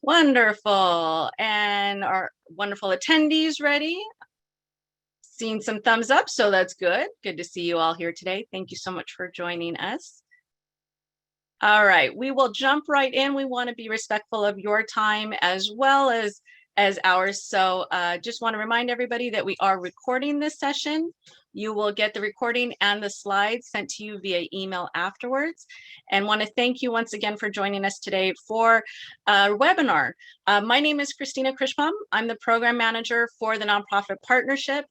Wonderful. And our wonderful attendees ready? Seeing some thumbs up, so that's good. Good to see you all here today. Thank you so much for joining us. All right, we will jump right in. We want to be respectful of your time as well as ours. So just want to remind everybody that we are recording this session. You will get the recording and the slides sent to you via email afterwards. And want to thank you once again for joining us today for our webinar. My name is Christina Krishpam. I'm the program manager for the Nonprofit Partnership.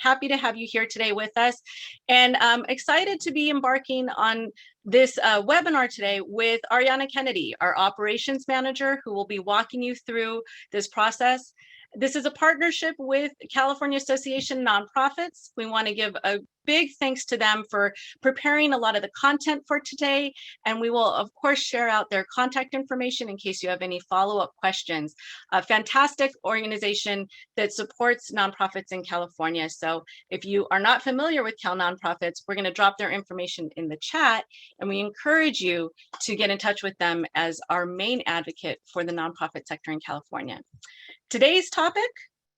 Happy to have you here today with us, and I'm excited to be embarking on this webinar today with Ariana Kennedy, our operations manager, who will be walking you through this process. This is a partnership with California Association Nonprofits. We want to give a big thanks to them for preparing a lot of the content for today. And we will, of course, share out their contact information in case you have any follow-up questions. A fantastic organization that supports nonprofits in California. So if you are not familiar with CalNonprofits, we're going to drop their information in the chat. And we encourage you to get in touch with them as our main advocate for the nonprofit sector in California. Today's topic,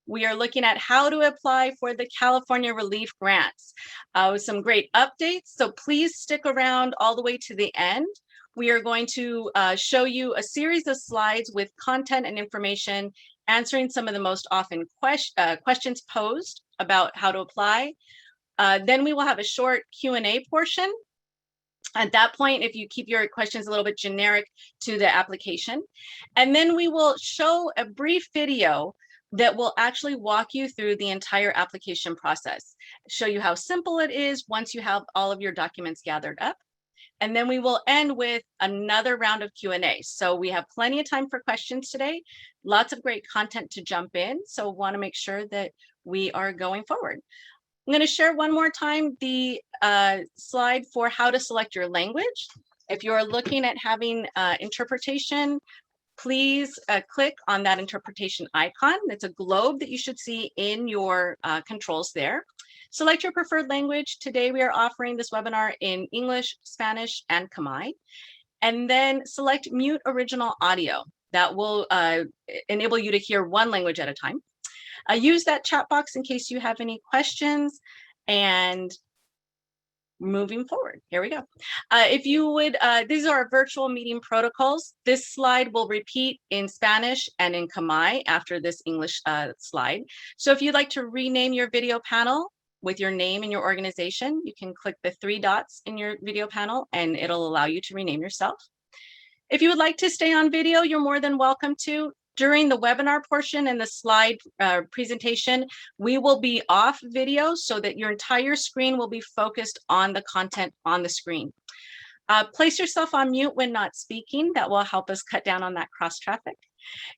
we are looking at how to apply for the California Relief Grants with some great updates. So please stick around all the way to the end. We are going to show you a series of slides with content and information answering some of the most often questions posed about how to apply. Then we will have a short Q&A portion. At that point, if you keep your questions a little bit generic to the application, and then we will show a brief video that will actually walk you through the entire application process, show you how simple it is once you have all of your documents gathered up. And then we will end with another round of Q&A. So we have plenty of time for questions today, lots of great content to jump in. So want to make sure that we are going forward. I'm going to share one more time the slide for how to select your language. If you're looking at having interpretation, please click on that interpretation icon. It's a globe that you should see in your controls there. Select your preferred language. Today we are offering this webinar in English, Spanish, and Khmer. And then select mute original audio. That will enable you to hear one language at a time. Use that chat box in case you have any questions, and moving forward, here we go. If you would, these are our virtual meeting protocols. This slide will repeat in Spanish and in Khmer after this English slide. So if you'd like to rename your video panel with your name and your organization, you can click the 3 dots in your video panel and it'll allow you to rename yourself. If you would like to stay on video, you're more than welcome to. During the webinar portion and the slide presentation, we will be off video so that your entire screen will be focused on the content on the screen. Place yourself on mute when not speaking. That will help us cut down on that cross traffic.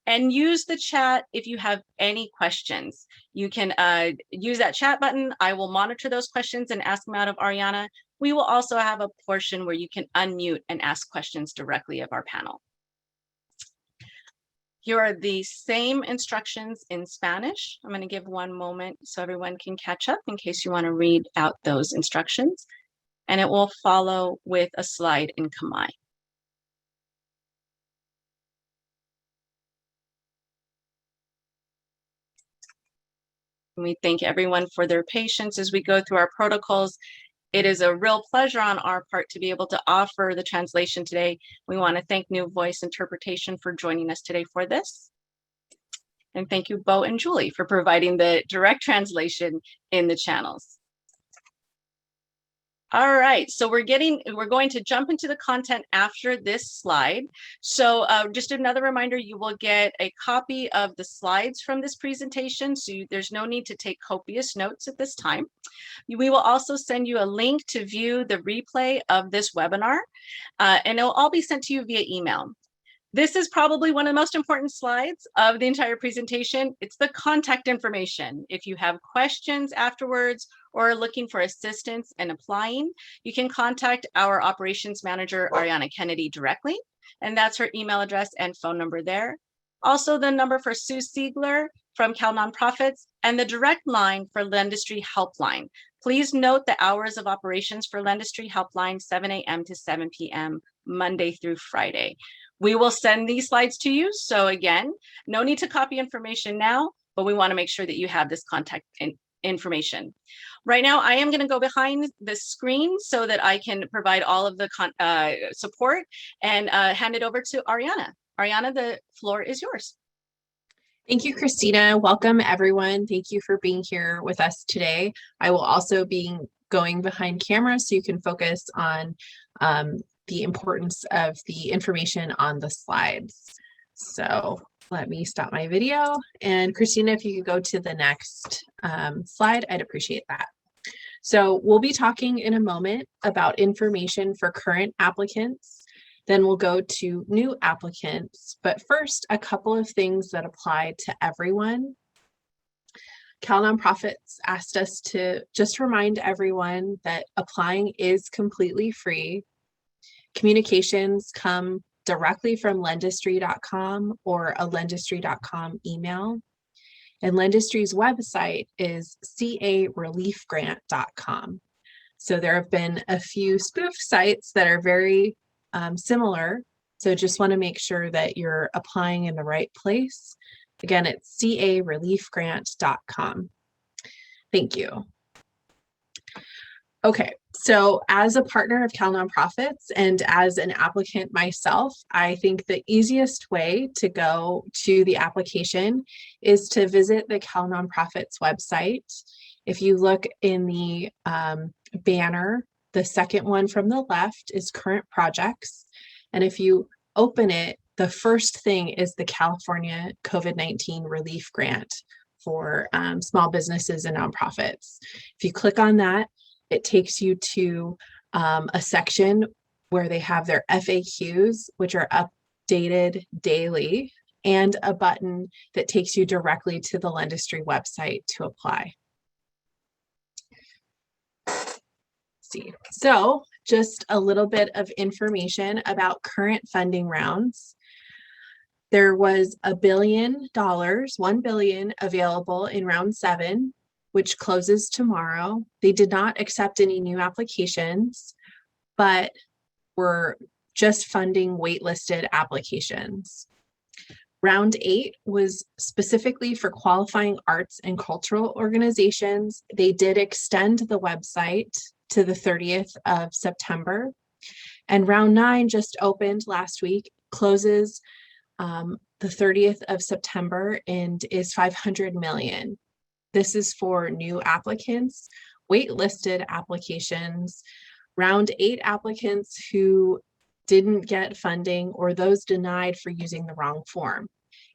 And use the chat if you have any questions. You can use that chat button. I will monitor those questions and ask them out of Ariana. We will also have a portion where you can unmute and ask questions directly of our panel. Here are the same instructions in Spanish. I'm going to give one moment so everyone can catch up in case you want to read out those instructions. And it will follow with a slide in Khmer. And we thank everyone for their patience as we go through our protocols. It is a real pleasure on our part to be able to offer the translation today. We want to thank New Voice Interpretation for joining us today for this. And thank you, Bo and Julie, for providing the direct translation in the channels. All right, so we're going to jump into the content after this slide. So just another reminder, you will get a copy of the slides from this presentation. So there's no need to take copious notes at this time. We will also send you a link to view the replay of this webinar, and it will all be sent to you via email. This is probably one of the most important slides of the entire presentation. It's the contact information. If you have questions afterwards or are looking for assistance in applying, you can contact our operations manager, Ariana Kennedy, directly. And that's her email address and phone number there. Also the number for Sue Sigler from CalNonprofits and the direct line for Lendistry Helpline. Please note the hours of operations for Lendistry Helpline, 7 a.m. to 7 p.m. Monday through Friday. We will send these slides to you. So again, no need to copy information now, but we want to make sure that you have this contact information. Right now, I am going to go behind the screen so that I can provide all of the support and hand it over to Ariana. Ariana, the floor is yours. Thank you, Christina. Welcome, everyone. Thank you for being here with us today. I will also be going behind camera so you can focus on the importance of the information on the slides. So let me stop my video. And Christina, if you could go to the next slide, I'd appreciate that. So we'll be talking in a moment about information for current applicants. Then we'll go to new applicants. But first, a couple of things that apply to everyone. CalNonprofits asked us to just remind everyone that applying is completely free. Communications come directly from lendistry.com or a lendistry.com email. And Lendistry's website is careliefgrant.com. So there have been a few spoof sites that are very similar. So just want to make sure that you're applying in the right place. Again, it's careliefgrant.com. Thank you. Okay, so as a partner of CalNonprofits and as an applicant myself, I think the easiest way to go to the application is to visit the CalNonprofits website. If you look in the banner, the second one from the left is current projects. And if you open it, the first thing is the California COVID-19 relief grant for small businesses and nonprofits. If you click on that, it takes you to a section where they have their FAQs, which are updated daily, and a button that takes you directly to the Lendistry website to apply. See. So just a little bit of information about current funding rounds. There was $1 billion, $1 billion available in round 7, which closes tomorrow. They did not accept any new applications, but were just funding waitlisted applications. Round 8 was specifically for qualifying arts and cultural organizations. They did extend the website to the 30th of September. And round 9 just opened last week, closes the 30th of September, and is $500 million. This is for new applicants, waitlisted applications, round 8 applicants who didn't get funding, or those denied for using the wrong form,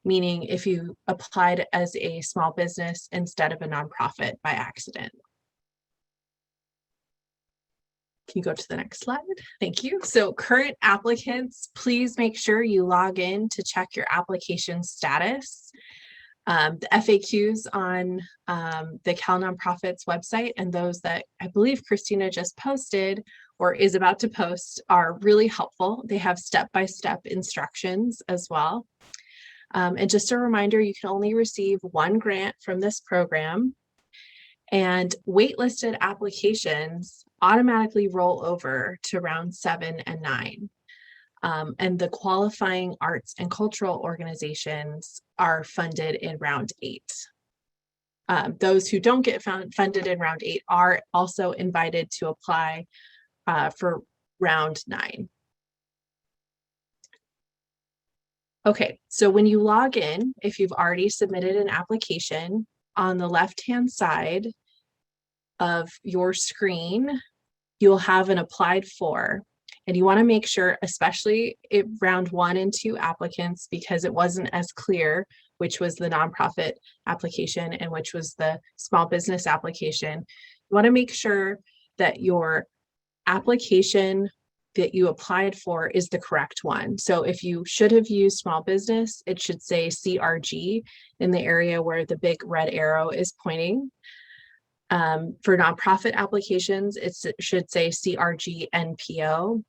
meaning if you applied as a small business instead of a nonprofit by accident. Can you go to the next slide? Thank you. So current applicants, please make sure you log in to check your application status. The FAQs on the CalNonprofits website and those that I believe Christina just posted or is about to post are really helpful. They have step-by-step instructions as well. And just a reminder, you can only receive 1 grant from this program, and waitlisted applications automatically roll over to round 7 and 9. And the qualifying arts and cultural organizations are funded in round 8. Those who don't get funded in round 8 are also invited to apply for round 9. Okay, so when you log in, if you've already submitted an application, on the left-hand side of your screen, you'll have an applied for. And you want to make sure, especially round 1 and 2 applicants, because it wasn't as clear which was the nonprofit application and which was the small business application. You want to make sure that your application that you applied for is the correct one. So if you should have used small business, it should say CRG in the area where the big red arrow is pointing. For nonprofit applications, it should say CRG NPO.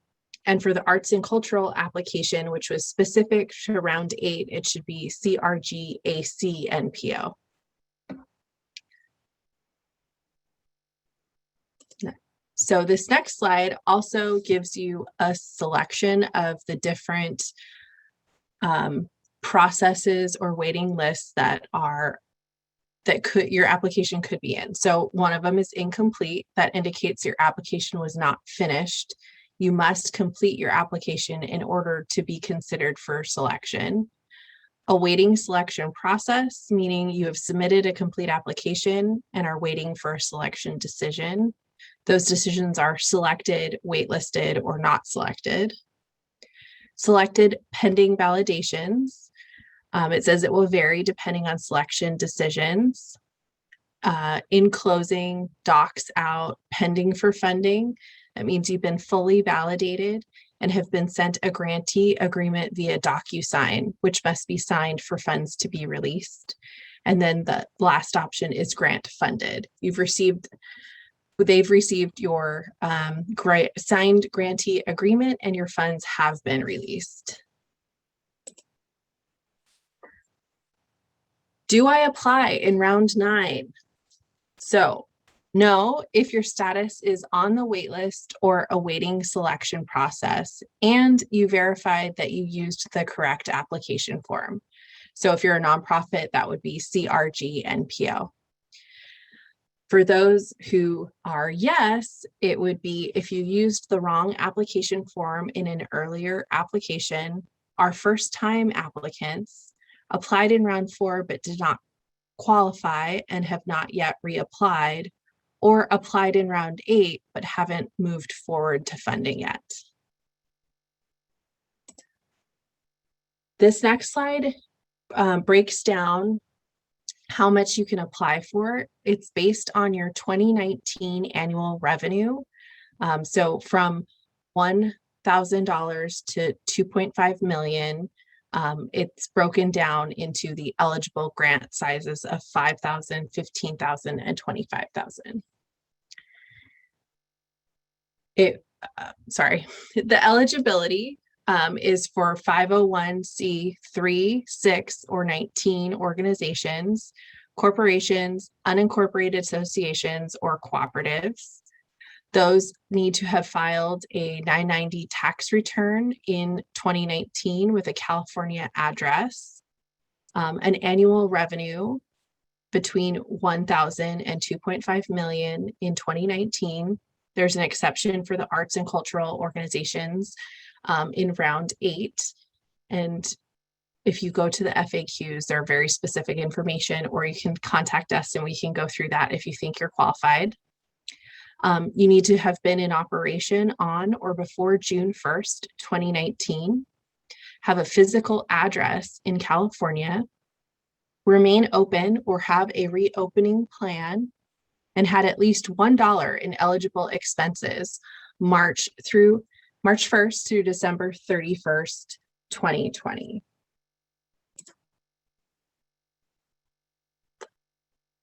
And for the arts and cultural application, which was specific to round 8, it should be CRG AC NPO. So this next slide also gives you a selection of the different processes or waiting lists that your application could be in. So one of them is incomplete. That indicates your application was not finished. You must complete your application in order to be considered for selection. A waiting selection process, meaning you have submitted a complete application and are waiting for a selection decision. Those decisions are selected, waitlisted, or not selected. Selected pending validations. It says it will vary depending on selection decisions. In closing, docs out, pending for funding. That means you've been fully validated and have been sent a grantee agreement via DocuSign, which must be signed for funds to be released. And then the last option is grant funded. They've received your signed grantee agreement and your funds have been released. Do I apply in round 9? So no, if your status is on the wait list or awaiting selection process and you verified that you used the correct application form. So if you're a nonprofit, that would be CRG NPO. For those who are yes, it would be if you used the wrong application form in an earlier application, are first-time applicants, applied in round 4 but did not qualify and have not yet reapplied, or applied in round 8 but haven't moved forward to funding yet. This next slide breaks down how much you can apply for. It's based on your 2019 annual revenue. So from $1,000 to $2.5 million, it's broken down into the eligible grant sizes of $5,000, $15,000, and $25,000. The eligibility is for 501c3, 6, or 19 organizations, corporations, unincorporated associations, or cooperatives. Those need to have filed a 990 tax return in 2019 with a California address, an annual revenue between 1,000 and 2.5 million in 2019. There's an exception for the arts and cultural organizations in round 8. And if you go to the FAQs, they're very specific information, or you can contact us and we can go through that if you think you're qualified. You need to have been in operation on or before June 1st, 2019, have a physical address in California, remain open or have a reopening plan, and had at least $1 in eligible expenses March 1st through December 31st, 2020.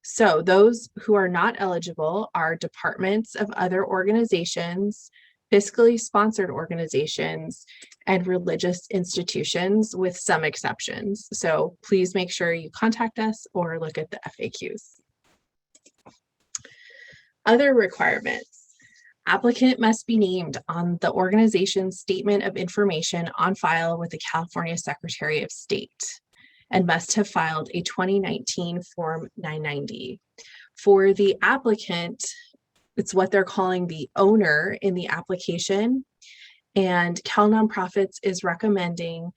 So those who are not eligible are departments of other organizations, fiscally sponsored organizations, and religious institutions, with some exceptions. So please make sure you contact us or look at the FAQs. Other requirements. Applicant must be named on the organization's statement of information on file with the California Secretary of State and must have filed a 2019 Form 990. For the applicant, it's what they're calling the owner in the application. And CalNonprofits is recommending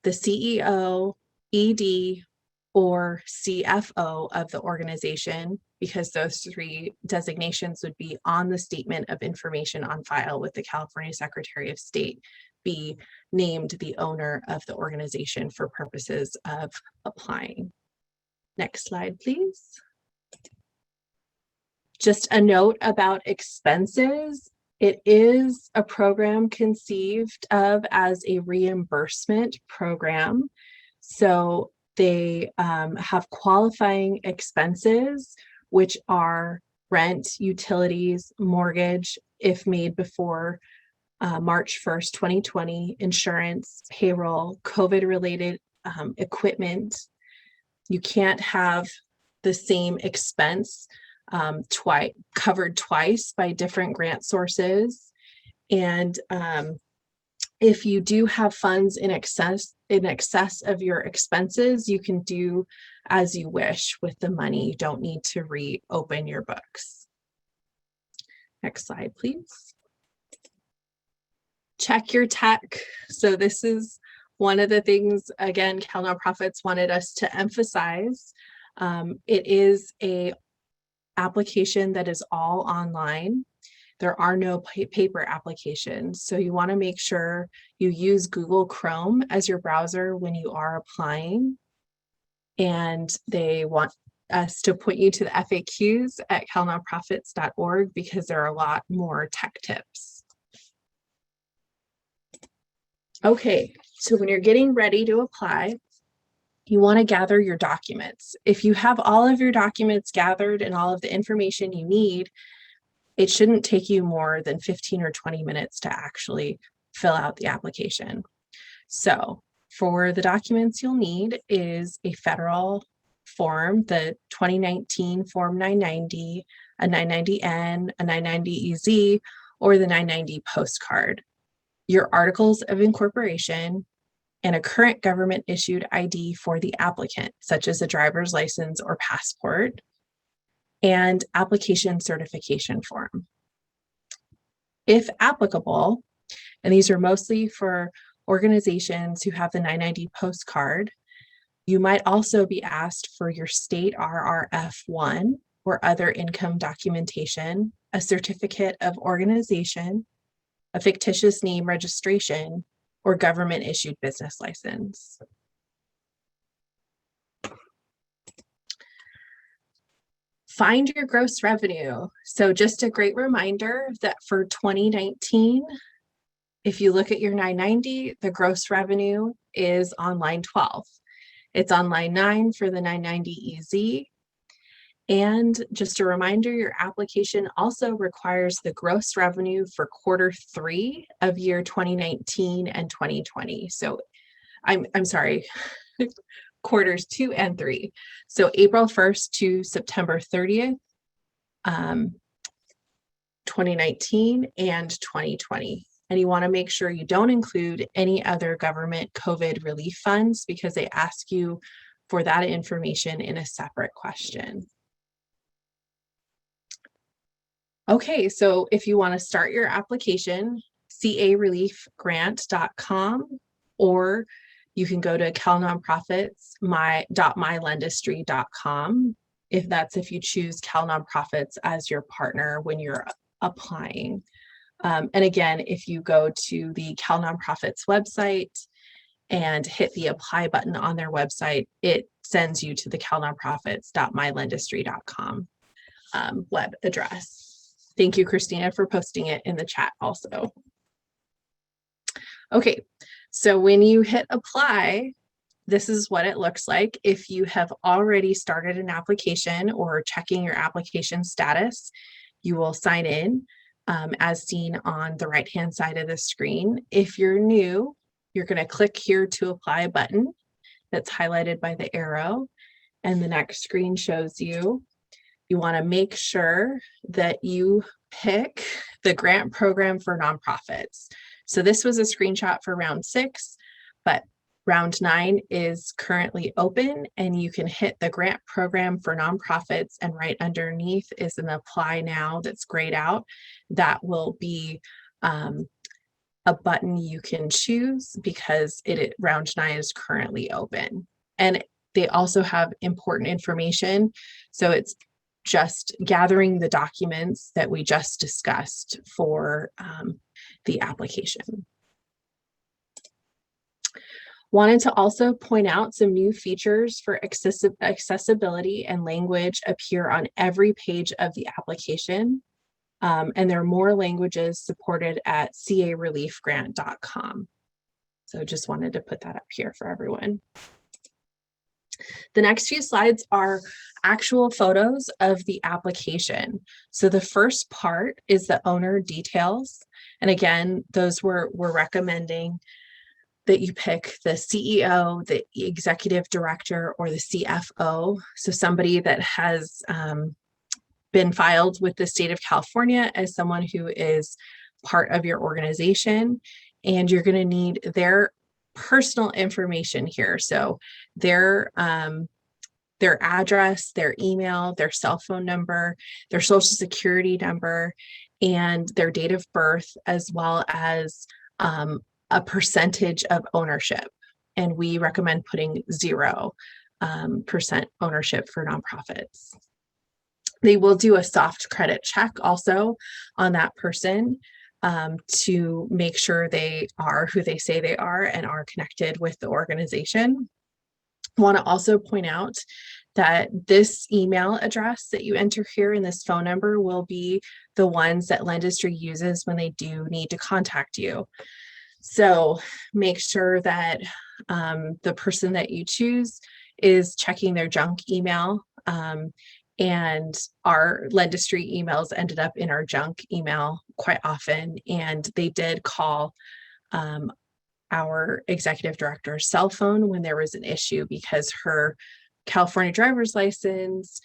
the CEO, ED, or CFO of the organization, because those 3 designations would be on the statement of information on file with the California Secretary of State, be named the owner of the organization for purposes of applying. Next slide, please. Just a note about expenses. It is a program conceived of as a reimbursement program. So they have qualifying expenses, which are rent, utilities, mortgage, if made before March 1st, 2020, insurance, payroll, COVID-related equipment. You can't have the same expense covered twice by different grant sources. And if you do have funds in excess of your expenses, you can do as you wish with the money. You don't need to reopen your books. Next slide, please. Check your tech. So this is one of the things, again, CalNonprofits wanted us to emphasize. It is a application that is all online. There are no paper applications. So you want to make sure you use Google Chrome as your browser when you are applying. And they want us to point you to the FAQs at calnonprofits.org because there are a lot more tech tips. Okay, so when you're getting ready to apply, you want to gather your documents. If you have all of your documents gathered and all of the information you need, it shouldn't take you more than 15 or 20 minutes to actually fill out the application. So for the documents you'll need is a federal form, the 2019 Form 990, a 990N, a 990EZ, or the 990 postcard, your articles of incorporation, and a current government issued ID for the applicant, such as a driver's license or passport, and application certification form. If applicable, and these are mostly for organizations who have the 990 postcard, you might also be asked for your state RRF-1 or other income documentation, a certificate of organization, a fictitious name registration, or government issued business license. Find your gross revenue. So just a great reminder that for 2019, if you look at your 990, the gross revenue is on line 12. It's on line 9 for the 990EZ. And just a reminder, your application also requires the gross revenue for Q3 of year 2019 and 2020. So I'm sorry, quarters 2 and 3. So April 1st to September 30th, 2019 and 2020. And you want to make sure you don't include any other government COVID relief funds because they ask you for that information in a separate question. Okay, so if you want to start your application, careliefgrant.com, or you can go to calnonprofits.mylendistry.com if you choose CalNonprofits as your partner when you're applying. And again, if you go to the CalNonprofits website and hit the apply button on their website, it sends you to the calnonprofits.mylendistry.com web address. Thank you, Christina, for posting it in the chat also. Okay, so when you hit apply, this is what it looks like. If you have already started an application or checking your application status, you will sign in as seen on the right-hand side of the screen. If you're new, you're going to click here to apply button that's highlighted by the arrow, and the next screen shows you. You want to make sure that you pick the grant program for nonprofits. So this was a screenshot for round 6, but round 9 is currently open, and you can hit the grant program for nonprofits, and right underneath is an apply now that's grayed out. That will be a button you can choose because round 9 is currently open. And they also have important information. So it's just gathering the documents that we just discussed for the application. Wanted to also point out some new features for accessibility and language appear on every page of the application. And there are more languages supported at careliefgrant.com. So just wanted to put that up here for everyone. The next few slides are actual photos of the application. So the first part is the owner details. And again, those we're recommending that you pick the CEO, the executive director, or the CFO. So somebody that has been filed with the state of California as someone who is part of your organization, and you're going to need their personal information here. So their address, their email, their cell phone number, their social security number, and their date of birth, as well as a percentage of ownership. And we recommend putting 0% ownership for nonprofits. They will do a soft credit check also on that person to make sure they are who they say they are and are connected with the organization. I want to also point out that this email address that you enter here and this phone number will be the ones that Lendistry uses when they do need to contact you. So make sure that the person that you choose is checking their junk email. And our Lendistry emails ended up in our junk email quite often. And they did call our executive director's cell phone when there was an issue because her California driver's license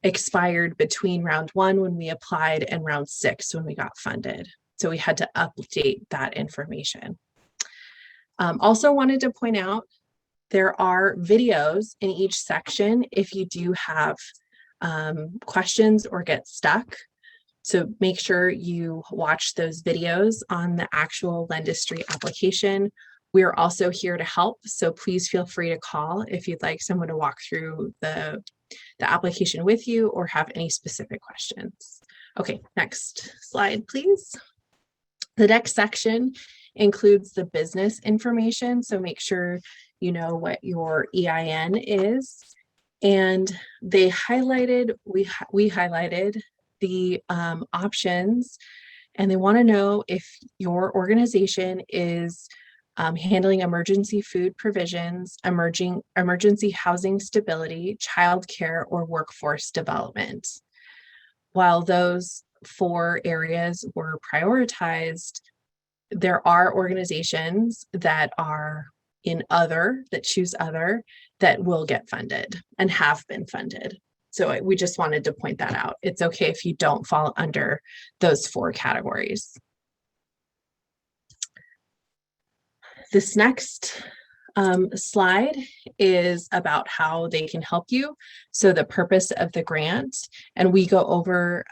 expired between round 1 when we applied and round 6 when we got funded. So we had to update that information. Also wanted to point out there are videos in each section if you do have questions or get stuck. So make sure you watch those videos on the actual Lendistry application. We're also here to help, so please feel free to call if you'd like someone to walk through the application with you or have any specific questions. Okay, next slide, please. The next section includes the business information, so make sure you know what your EIN is. And they highlighted, we highlighted the options, and they want to know if your organization is handling emergency food provisions, emergency housing stability, childcare, or workforce development. While those 4 areas were prioritized, there are organizations that are in other, that choose other, that will get funded and have been funded. So we just wanted to point that out. It's okay if you don't fall under those 4 categories. This next slide is about how they can help you. So the purpose of the grant, and we go over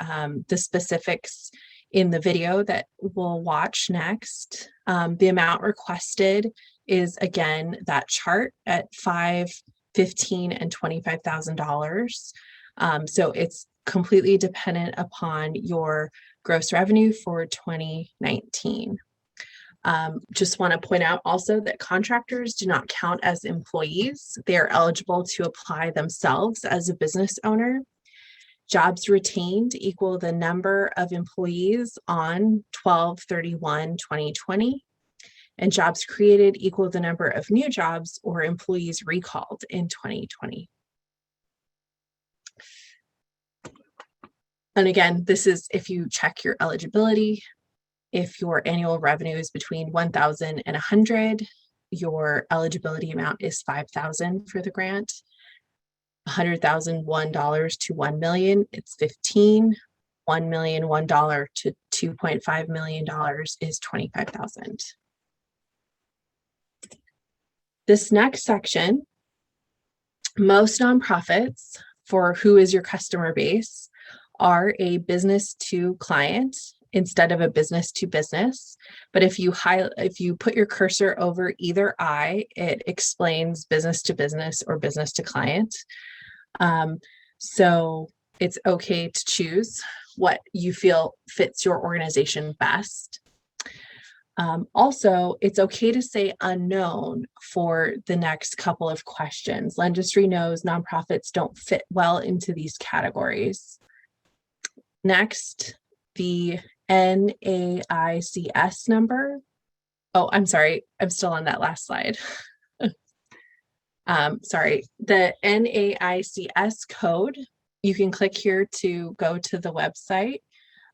the specifics in the video that we'll watch next. The amount requested is, again, that chart at $5,000, $15,000, and $25,000. So it's completely dependent upon your gross revenue for 2019. Just want to point out also that contractors do not count as employees. They are eligible to apply themselves as a business owner. Jobs retained equal the number of employees on 12/31/2020, and jobs created equal the number of new jobs or employees recalled in 2020. And again, this is if you check your eligibility. If your annual revenue is between 1,000 and 100, your eligibility amount is 5,000 for the grant. $100,001 to $1 million, it's 15. $1 million, $1 to $2.5 million is 25,000. This next section, most nonprofits, for who is your customer base, are a business to client instead of a business to business. But if you put your cursor over either eye, it explains business to business or business to client. So it's okay to choose what you feel fits your organization best. Also, it's okay to say unknown for the next couple of questions. Lendistry knows nonprofits don't fit well into these categories. Next, the NAICS number. Oh, I'm sorry. I'm still on that last slide. Sorry. The NAICS code. You can click here to go to the website.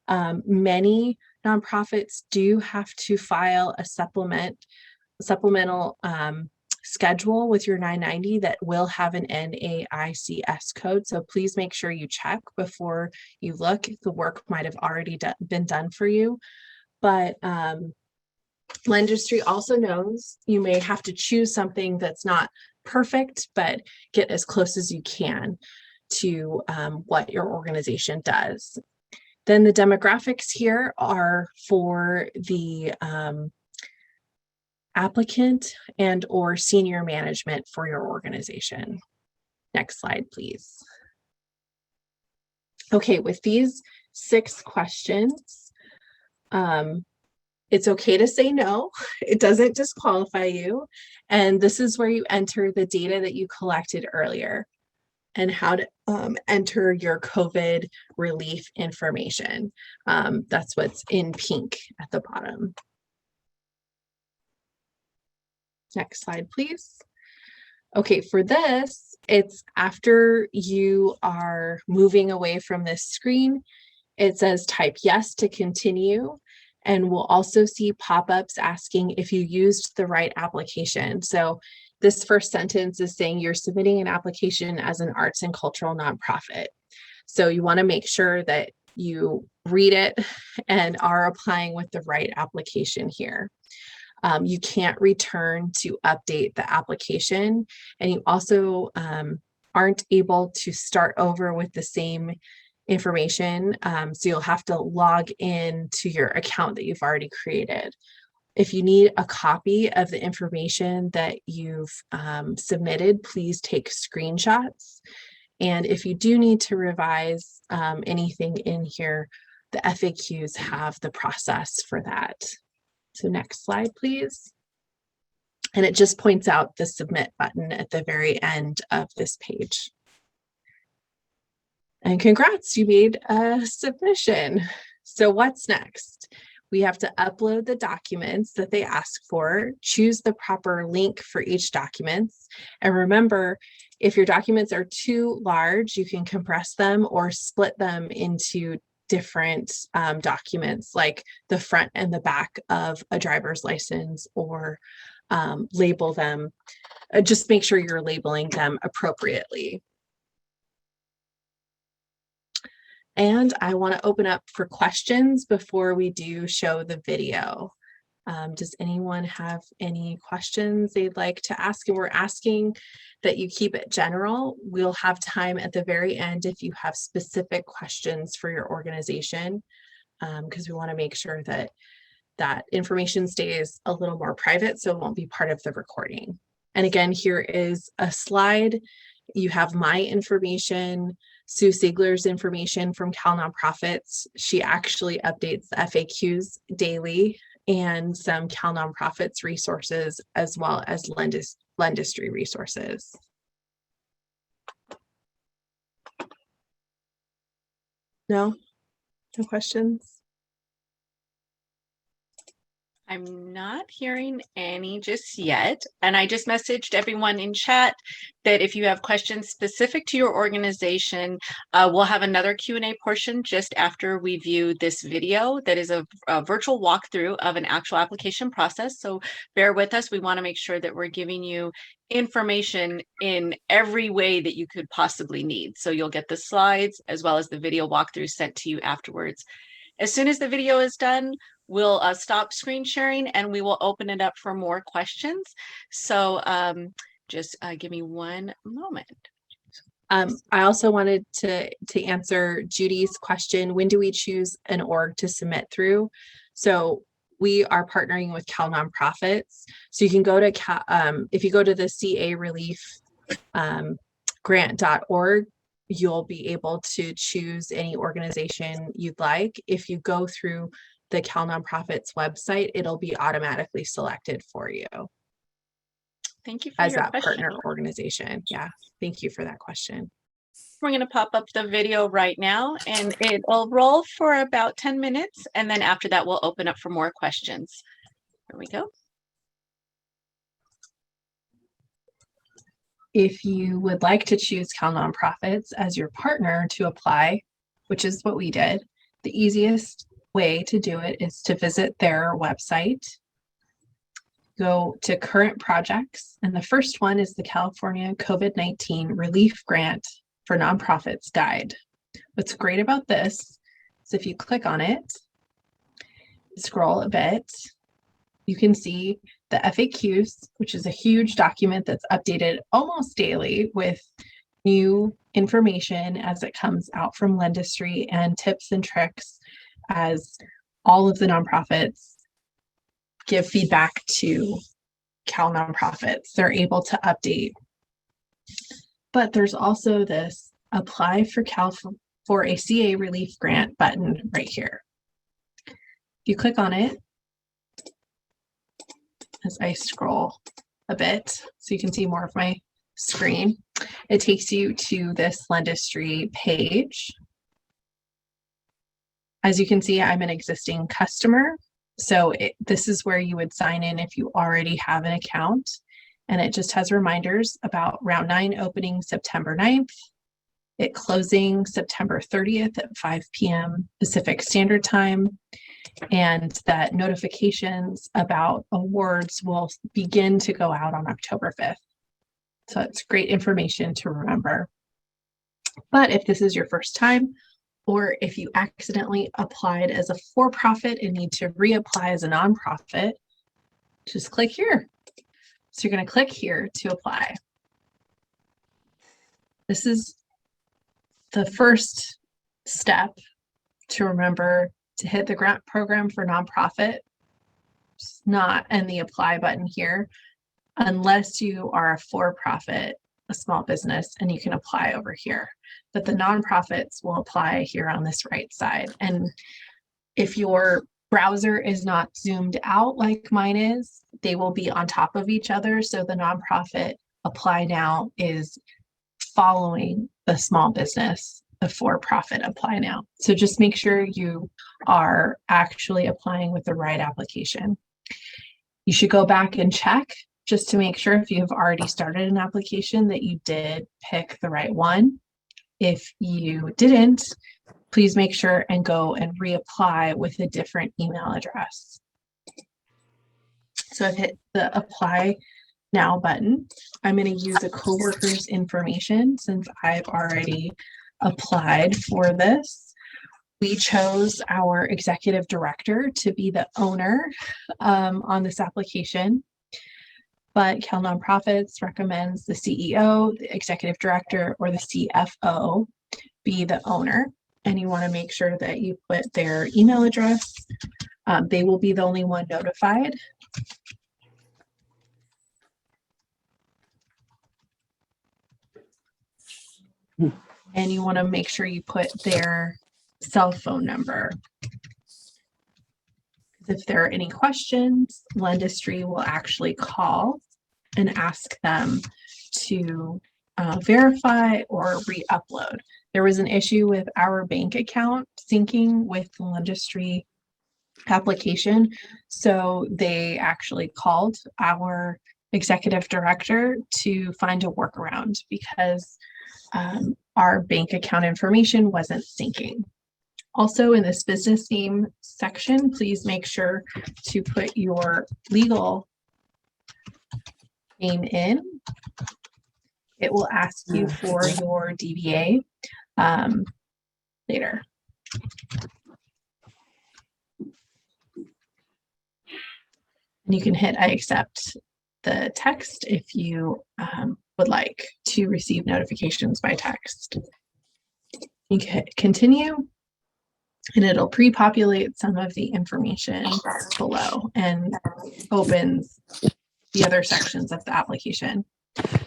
Many nonprofits do have to file a supplemental schedule with your 990 that will have an NAICS code. So please make sure you check before you look. The work might have already been done for you. But Lendistry also knows you may have to choose something that's not perfect, but get as close as you can to what your organization does. Then the demographics here are for the applicant and or senior management for your organization. Next slide, please. Okay, with these 6 questions, it's okay to say no. It doesn't disqualify you. And this is where you enter the data that you collected earlier and how to enter your COVID relief information. That's what's in pink at the bottom. Next slide, please. Okay, for this, it's after you are moving away from this screen, it says type yes to continue. And we'll also see pop-ups asking if you used the right application. So this first sentence is saying you're submitting an application as an arts and cultural nonprofit. So you want to make sure that you read it and are applying with the right application here. You can't return to update the application, and you also aren't able to start over with the same information. So you'll have to log in to your account that you've already created. If you need a copy of the information that you've submitted, please take screenshots. And if you do need to revise anything in here, the FAQs have the process for that. So next slide, please. And it just points out the submit button at the very end of this page. And congrats, you made a submission. So what's next? We have to upload the documents that they ask for, choose the proper link for each document. And remember, if your documents are too large, you can compress them or split them into different documents, like the front and the back of a driver's license, or label them. Just make sure you're labeling them appropriately. And I want to open up for questions before we do show the video. Does anyone have any questions they'd like to ask? And we're asking that you keep it general. We'll have time at the very end if you have specific questions for your organization, because we want to make sure that that information stays a little more private, so it won't be part of the recording. And again, here is a slide. You have my information, Sue Sigler's information from CalNonprofits. She actually updates the FAQs daily, and some CalNonprofits resources, as well as Lendistry resources. No questions? I'm not hearing any just yet. And I just messaged everyone in chat that if you have questions specific to your organization, we'll have another Q&A portion just after we view this video that is a virtual walkthrough of an actual application process. So bear with us. We want to make sure that we're giving you information in every way that you could possibly need. So you'll get the slides as well as the video walkthrough sent to you afterwards. As soon as the video is done, we'll stop screen sharing and we will open it up for more questions. So just give me one moment. I also wanted to answer Judy's question. When do we choose an org to submit through? So we are partnering with CalNonprofits. So you can go to if you go to the CA Relief grant.org, you'll be able to choose any organization you'd like. If you go through the CalNonprofits website, it'll be automatically selected for you. Thank you for as your that question. Partner organization. Yeah, thank you for that question. We're going to pop up the video right now and it'll roll for about 10 minutes. And then after that, we'll open up for more questions. Here we go. If you would like to choose CalNonprofits as your partner to apply, which is what we did, the easiest way to do it is to visit their website. go to current projects. And the first one is the California COVID-19 Relief Grant for Nonprofits Guide. What's great about this is if you click on it, scroll a bit, you can see the FAQs, which is a huge document that's updated almost daily with new information as it comes out from Lendistry, and tips and tricks as all of the nonprofits give feedback to CalNonprofits. They're able to update. But there's also this apply for a CA relief grant button right here. If you click on it, as I scroll a bit so you can see more of my screen, it takes you to this Lendistry page. As you can see, I'm an existing customer. So this is where you would sign in if you already have an account. And it just has reminders about round 9 opening September 9th, it closing September 30th at 5 p.m. Pacific Standard Time, and that notifications about awards will begin to go out on October 5th. So it's great information to remember. But if this is your first time, or if you accidentally applied as a for-profit and need to reapply as a nonprofit, just click here. So you're going to click here to apply. This is the first step to remember to hit the grant program for nonprofit, and the apply button here, unless you are a for-profit, a small business, and you can apply over here. But the nonprofits will apply here on this right side. And if your browser is not zoomed out like mine is, they will be on top of each other. So the nonprofit apply now is following the small business, the for-profit apply now. So just make sure you are actually applying with the right application. You should go back and check just to make sure if you have already started an application that you did pick the right one. If you didn't, please make sure and go and reapply with a different email address. So I've hit the apply now button. I'm going to use a coworker's information since I've already applied for this. We chose our executive director to be the owner on this application, but CalNonprofits recommends the CEO, the executive director, or the CFO be the owner. And you want to make sure that you put their email address. They will be the only one notified. And you want to make sure you put their cell phone number. If there are any questions, Lendistry will actually call and ask them to verify or re-upload. There was an issue with our bank account syncing with the Lendistry application, so they actually called our executive director to find a workaround because our bank account information wasn't syncing. Also, in this business name section, please make sure to put your legal name in. It will ask you for your DBA later. And you can hit I accept the text if you would like to receive notifications by text. You can hit continue, and it'll pre-populate some of the information below and opens the other sections of the application.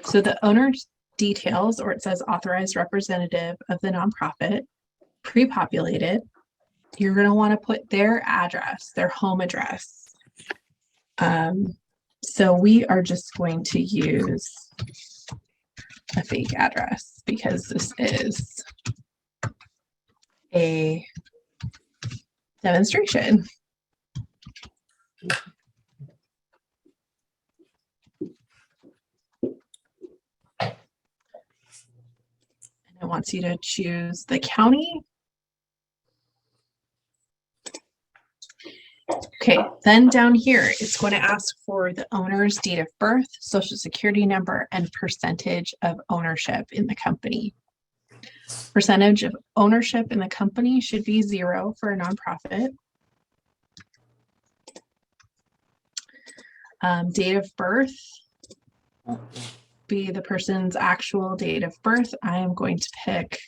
So the owner's details, or it says authorized representative of the nonprofit, pre-populated. You're going to want to put their address, their home address. So we are just going to use a fake address because this is a demonstration. And it wants you to choose the county. Okay, then down here, it's going to ask for the owner's date of birth, social security number, and percentage of ownership in the company. Percentage of ownership in the company should be 0 for a nonprofit. Date of birth, be the person's actual date of birth. I am going to pick, I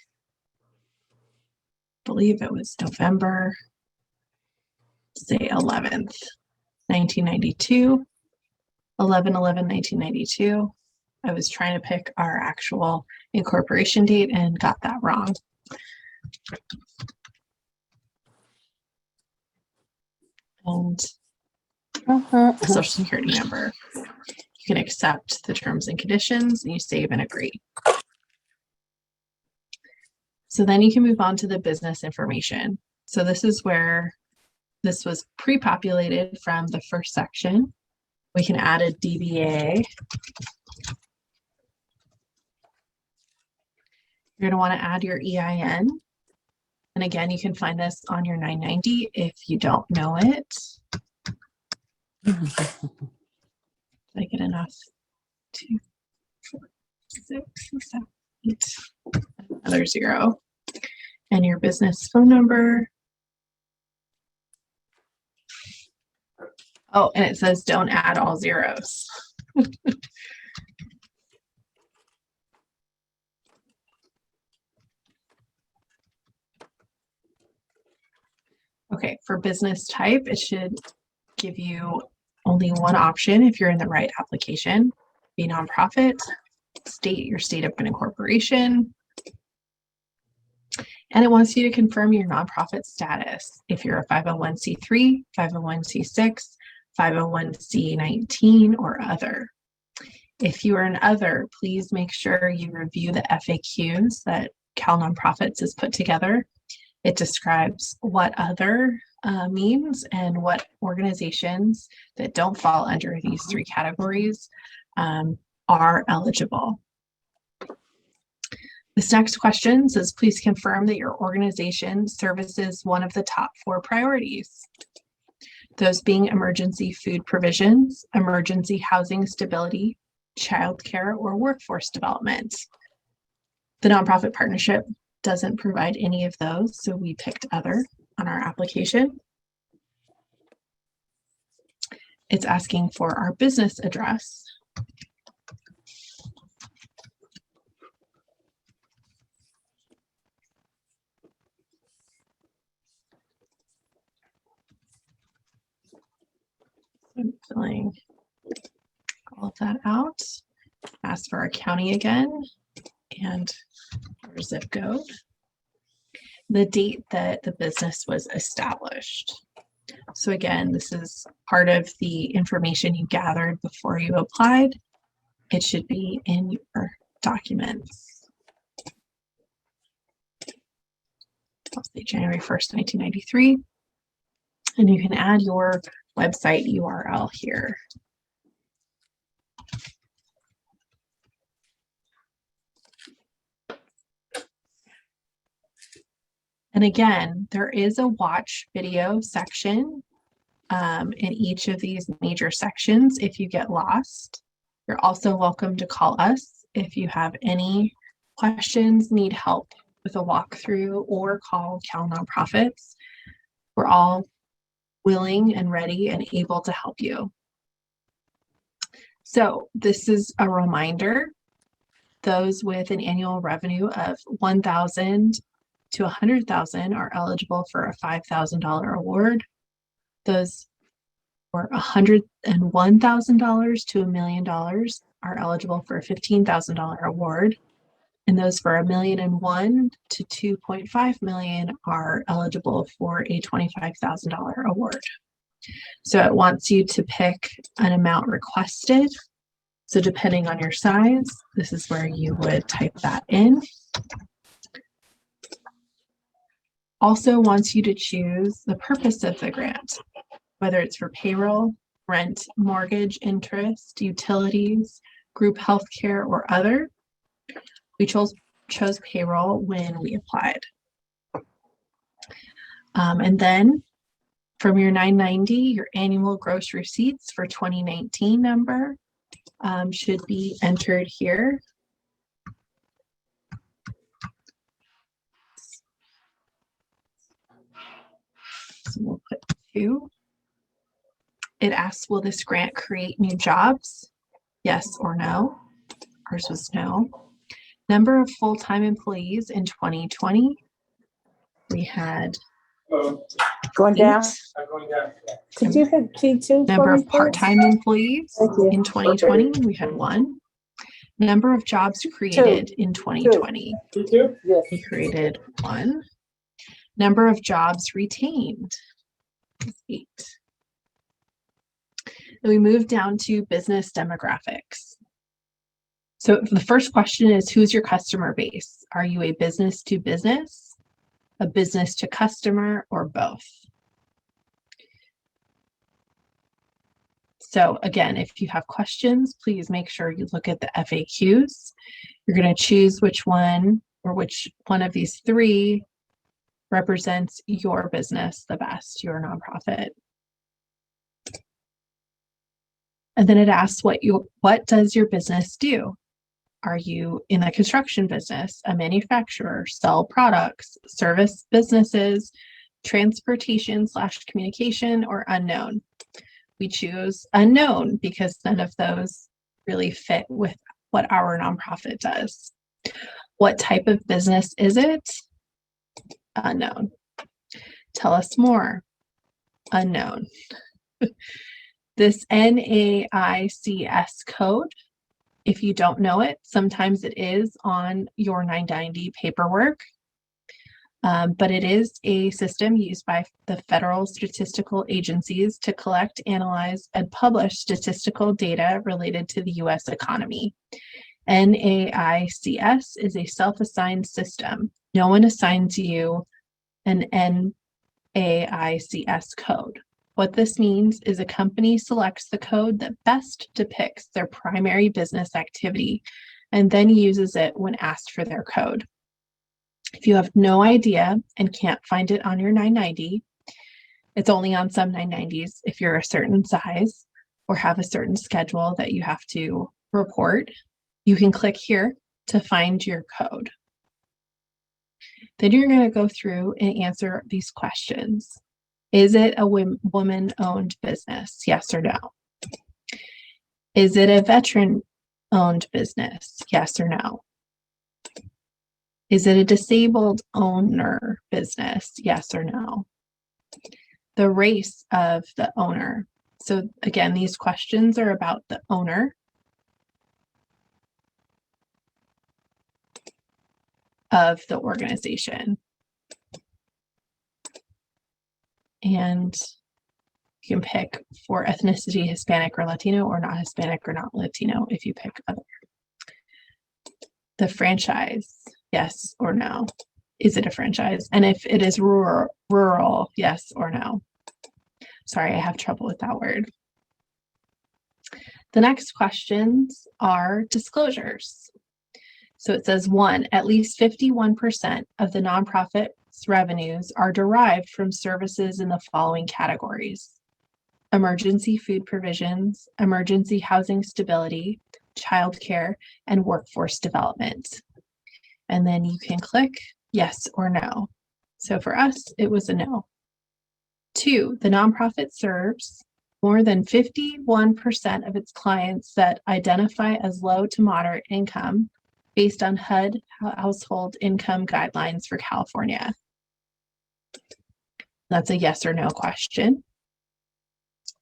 believe it was November, say 11th, 1992, 11/11/1992. I was trying to pick our actual incorporation date and got that wrong. And social security number. You can accept the terms and conditions and you save and agree. So then you can move on to the business information. So this is where this was pre-populated from the first section. We can add a DBA. You're going to want to add your EIN. And again, you can find this on your 990 if you don't know it. Did I get enough? 2, 4, 6, 7, 8. Another 0. And your business phone number. Oh, and it says don't add all zeros. Okay, for business type, it should give you only one option if you're in the right application. Be nonprofit, state your state of incorporation, and it wants you to confirm your nonprofit status. If you're a 501c3, 501c6, 501c19, or other. If you are an other, please make sure you review the FAQs that CalNonprofits has put together. It describes what other means and what organizations that don't fall under these 3 categories are eligible. This next question says, please confirm that your organization services one of the top 4 priorities. Those being emergency food provisions, emergency housing stability, childcare, or workforce development. The nonprofit partnership doesn't provide any of those, so we picked other on our application. It's asking for our business address. I'm filling all of that out. Ask for our county again and our zip code. The date that the business was established. So again, this is part of the information you gathered before you applied. It should be in your documents. I'll say January 1st, 1993. And you can add your website URL here. And again, there is a watch video section in each of these major sections if you get lost. You're also welcome to call us if you have any questions, need help with a walkthrough, or call CalNonprofits. We're all willing and ready and able to help you. So this is a reminder. Those with an annual revenue of $1,000 to $100,000 are eligible for a $5,000 award. Those for $101,000 to $1 million are eligible for a $15,000 award. And those for $1,001,000 to $2.5 million are eligible for a $25,000 award. So it wants you to pick an amount requested. So depending on your size, this is where you would type that in. Also wants you to choose the purpose of the grant, whether it's for payroll, rent, mortgage, interest, utilities, group healthcare, or other. We chose payroll when we applied. And then From your 990, your annual gross receipts for 2019 number should be entered here. So we'll put 2. It asks, will this grant create new jobs? Yes or no? Ours was no. Number of full-time employees in 2020. We had Going 8. down. Could you hit P2 Number for me, of part-time employees Thank you. in 2020, we had 1. Number of jobs created in 2020, P2? Yes. we created 1. Number of jobs retained, 8. Then we move down to business demographics. So the first question is, who's your customer base? Are you a business to business, a business to customer, or both? So again, if you have questions, please make sure you look at the FAQs. You're going to choose which one of these 3 represents your business the best, your nonprofit. And then it asks, what does your business do? Are you in the construction business, a manufacturer, sell products, service businesses, transportation/communication, or unknown? We choose unknown because none of those really fit with what our nonprofit does. What type of business is it? Unknown. Tell us more. Unknown. This NAICS code, if you don't know it, sometimes it is on your 990 paperwork, but it is a system used by the federal statistical agencies to collect, analyze, and publish statistical data related to the U.S. economy. NAICS is a self-assigned system. No one assigns you an NAICS code. What this means is a company selects the code that best depicts their primary business activity and then uses it when asked for their code. If you have no idea and can't find it on your 990, it's only on some 990s if you're a certain size or have a certain schedule that you have to report, you can click here to find your code. Then you're going to go through and answer these questions. Is it a woman-owned business? Yes or no? Is it a veteran-owned business? Yes or no? Is it a disabled owner business? Yes or no? The race of the owner. So again, these questions are about the owner of the organization. And you can pick for ethnicity, Hispanic or Latino, or not Hispanic or not Latino if you pick other. The franchise, yes or no. Is it a franchise? And if it is rural, yes or no. Sorry, I have trouble with that word. The next questions are disclosures. So it says 1, at least 51% of the nonprofit's revenues are derived from services in the following categories: emergency food provisions, emergency housing stability, childcare, and workforce development. And then you can click yes or no. So for us, it was a no. 2, the nonprofit serves more than 51% of its clients that identify as low to moderate income based on HUD household income guidelines for California. That's a yes or no question.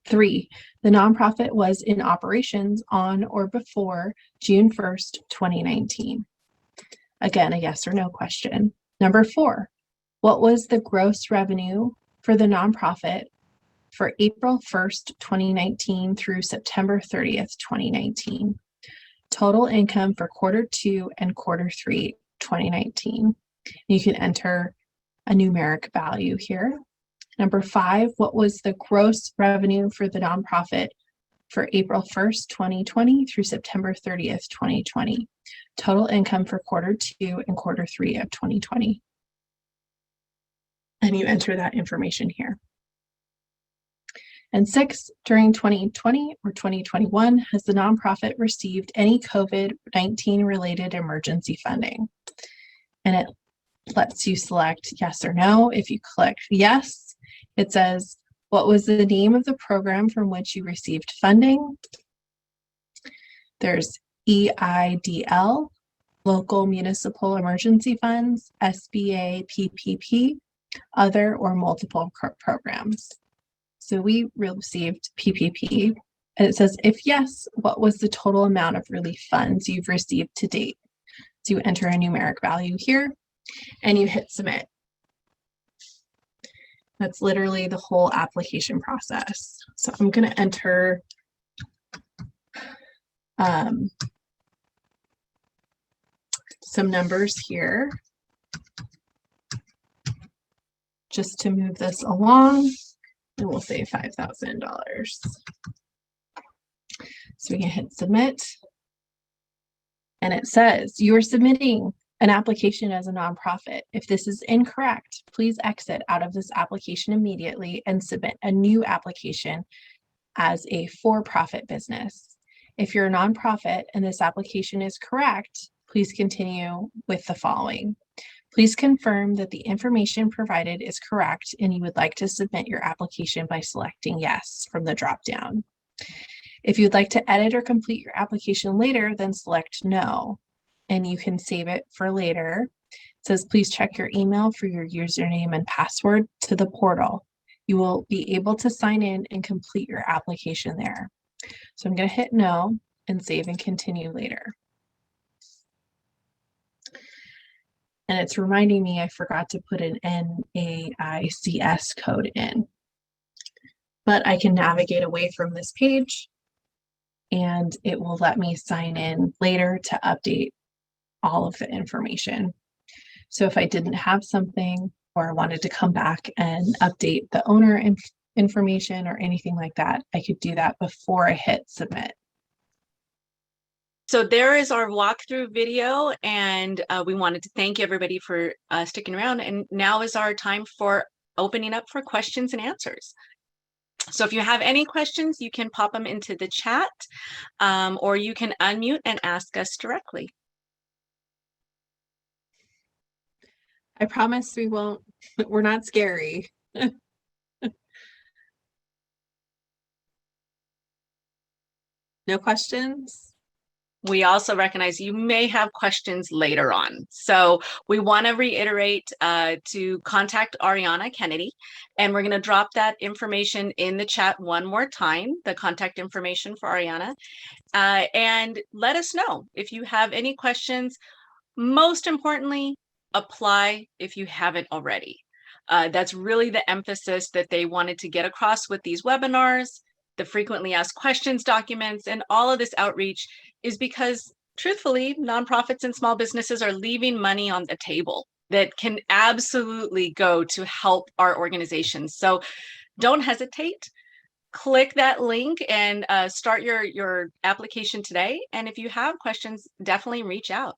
3, the nonprofit was in operations on or before June 1st, 2019. Again, a yes or no question. Number 4, what was the gross revenue for the nonprofit for April 1st, 2019 through September 30th, 2019? Total income for quarter 2 and quarter 3, 2019. You can enter a numeric value here. Number 5, what was the gross revenue for the nonprofit for April 1st, 2020 through September 30th, 2020? Total income for quarter 2 and quarter 3 of 2020. And you enter that information here. And 6, during 2020 or 2021, has the nonprofit received any COVID-19 related emergency funding? And it lets you select yes or no. If you click yes, it says, what was the name of the program from which you received funding? There's EIDL, Local Municipal Emergency Funds, SBA, PPP, other or multiple programs. So we received PPP, and it says, if yes, what was the total amount of relief funds you've received to date? So you enter a numeric value here and you hit submit. That's literally the whole application process. So I'm going to enter some numbers here just to move this along, and we'll say $5,000. So we can hit submit, and it says you are submitting an application as a nonprofit. If this is incorrect, please exit out of this application immediately and submit a new application as a for-profit business. If you're a nonprofit and this application is correct, please continue with the following. Please confirm that the information provided is correct and you would like to submit your application by selecting yes from the drop-down. If you'd like to edit or complete your application later, then select no, and you can save it for later. It says, please check your email for your username and password to the portal. You will be able to sign in and complete your application there. So I'm going to hit no and save and continue later. And it's reminding me I forgot to put an NAICS code in. But I can navigate away from this page and it will let me sign in later to update all of the information. So if I didn't have something or I wanted to come back and update the owner information or anything like that, I could do that before I hit submit. So there is our walkthrough video, and we wanted to thank everybody for sticking around. And now is our time for opening up for questions and answers. So if you have any questions, you can pop them into the chat, or you can unmute and ask us directly. I promise we won't, we're not scary. No questions? We also recognize you may have questions later on. So we want to reiterate to contact Ariana Kennedy, and we're going to drop that information in the chat one more time, the contact information for Ariana, and let us know if you have any questions. Most importantly, apply if you haven't already. That's really the emphasis that they wanted to get across with these webinars, the frequently asked questions documents, and all of this outreach is because, truthfully, nonprofits and small businesses are leaving money on the table that can absolutely go to help our organizations. So don't hesitate. Click that link and start your application today. And if you have questions, definitely reach out.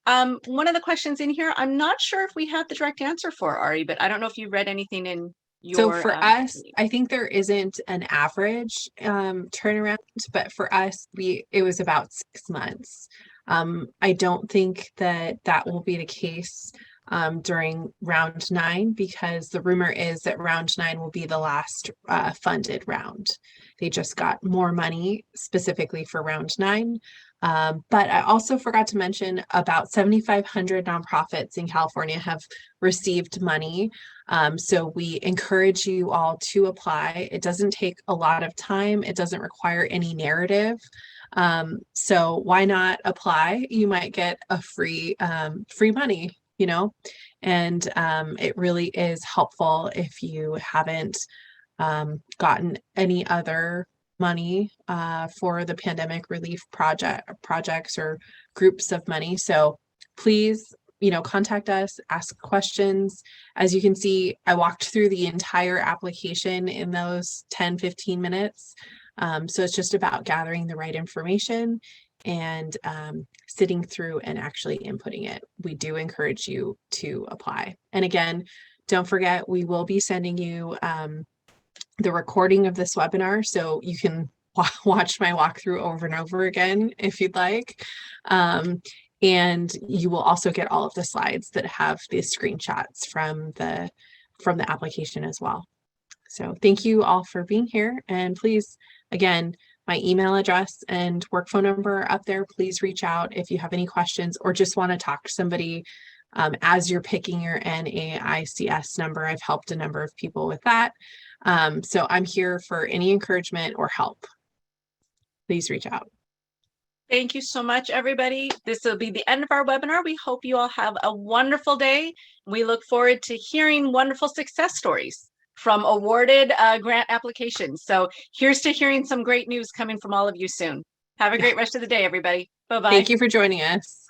One of the questions in here, I'm not sure if we have the direct answer for, Ari, but I don't know if you read anything in your... So for us, I think there isn't an average turnaround, but for us, it was about 6 months. I don't think that will be the case during round 9, because the rumor is that round 9 will be the last funded round. They just got more money specifically for round 9. But I also forgot to mention about 7,500 nonprofits in California have received money. So we encourage you all to apply. It doesn't take a lot of time. It doesn't require any narrative. So why not apply? You might get a free money, you know, and it really is helpful if you haven't gotten any other money for the pandemic relief projects or groups of money. So please, contact us, ask questions. As you can see, I walked through the entire application in those 10-15 minutes. So it's just about gathering the right information and sitting through and actually inputting it. We do encourage you to apply. And again, don't forget, we will be sending you the recording of this webinar, so you can watch my walkthrough over and over again if you'd like. And you will also get all of the slides that have the screenshots from the application as well. So thank you all for being here. And please, again, my email address and work phone number are up there. Please reach out if you have any questions or just want to talk to somebody as you're picking your NAICS number. I've helped a number of people with that. So I'm here for any encouragement or help. Please reach out. Thank you so much, everybody. This will be the end of our webinar. We hope you all have a wonderful day. We look forward to hearing wonderful success stories from awarded grant applications. So here's to hearing some great news coming from all of you soon. Have a great rest of the day, everybody. Bye-bye. Thank you for joining us.